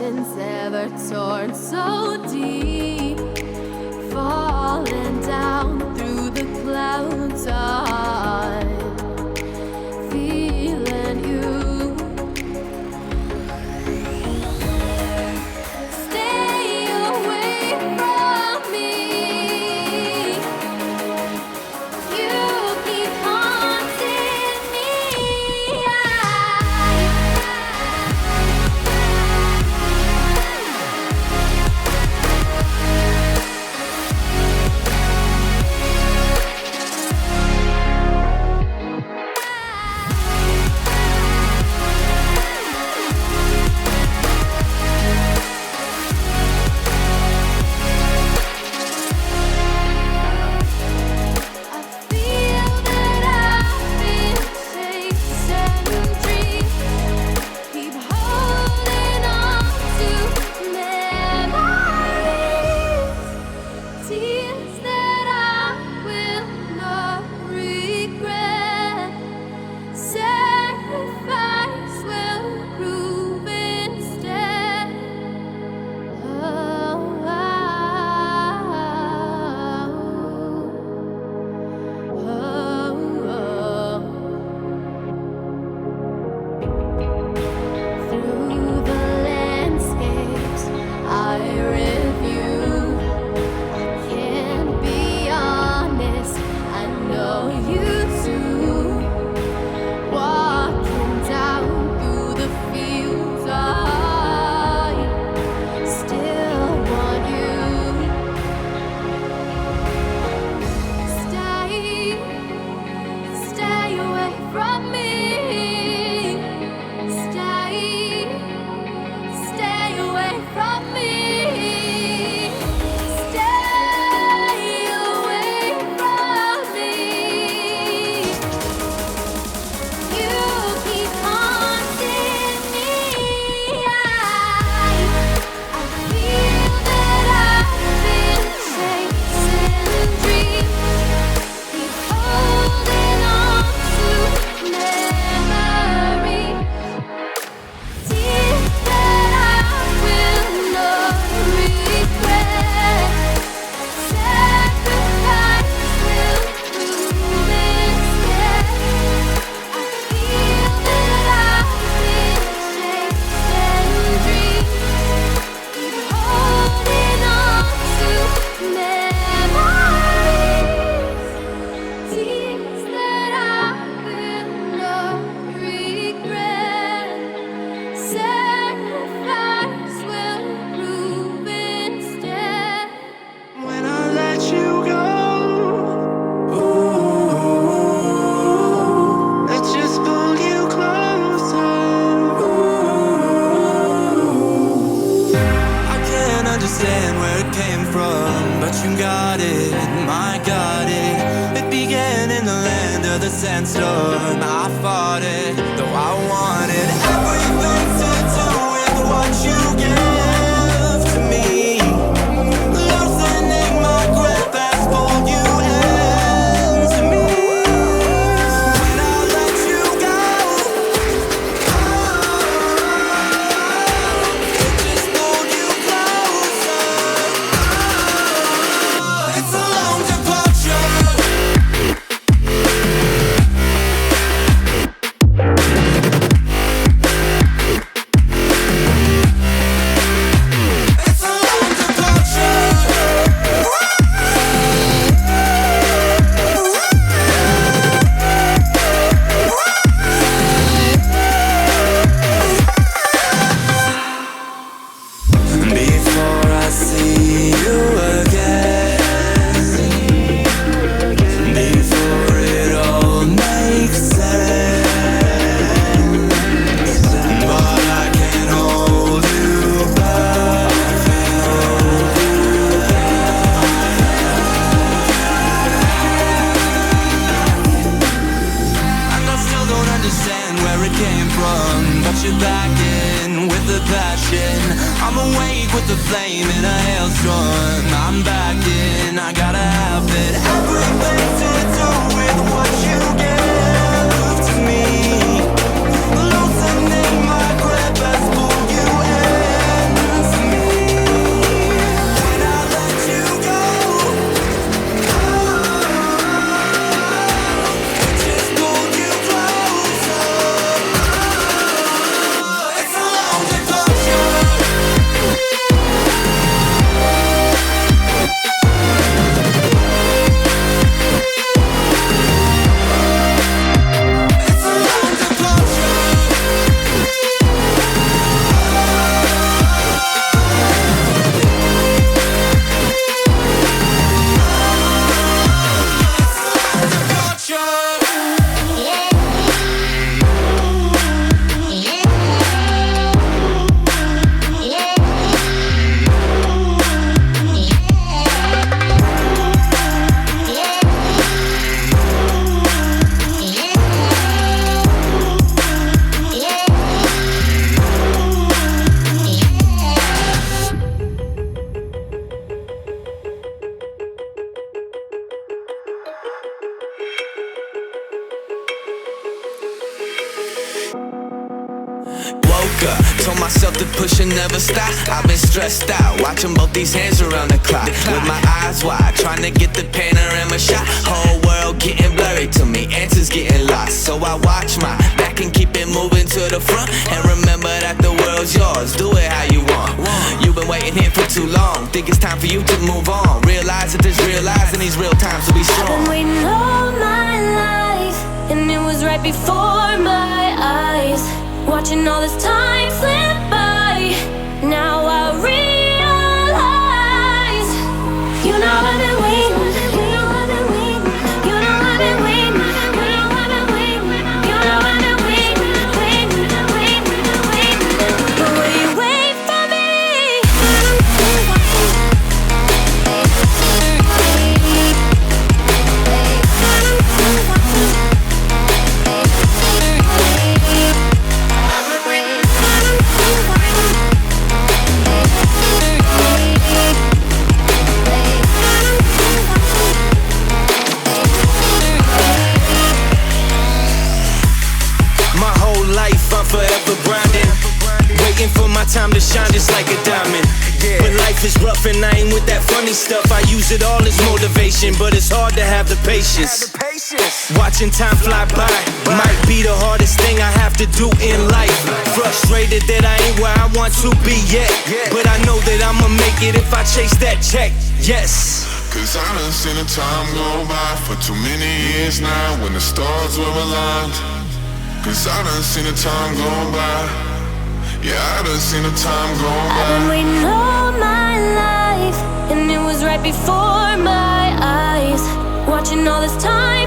oceans ever torn so deep, falling down through the clouds. I'm feeling you. Stay away from me. You keep haunting me. sandstorm, I fought it, though I wanted everything to do with what you gave to me. Loosening my grip has pulled you into me. When I let you go, it just pulled you closer. It's a long departure. Before I see you again, before it all makes sense, but I can't hold you back. And I still don't understand where it came from, but you're back in with the passion. I'm awake with the flame in a hailstorm. I'm back in, I gotta have it. Everything to do with what you gave to me. Loosening my grip has pulled you in. up. Told myself to push and never stop. I've been stressed out, watching both these hands around the clock. With my eyes wide, trying to get the panorama shot. Whole world getting blurry to me, answers getting lost. So I watch my back and keep it moving to the front. And remember that the world's yours, do it how you want. You've been waiting here for too long, think it's time for you to move on. Realize that there's real lies in these real times to be strong. I've been waiting all my life, and it was right before my eyes. Watching all this time slip by, now I realize. You know I've been waiting, you know I've been waiting, you know I've been waiting, you know I've been waiting, you know I've been waiting, waiting, waiting, waiting. But will you wait for me? My whole life I'm forever grinding, waiting for my time to shine just like a diamond. But life is rough and I ain't with that funny stuff. I use it all as motivation, but it's hard to have the patience. Watching time fly by might be the hardest thing I have to do in life. Frustrated that I ain't where I want to be yet, but I know that I'ma make it if I chase that check. Yes. Cause I done seen the time go by for too many years now when the stars were aligned. Cause I done seen the time go by. Yeah, I done seen the time go by. I've been waiting all my life, and it was right before my eyes. Watching all this time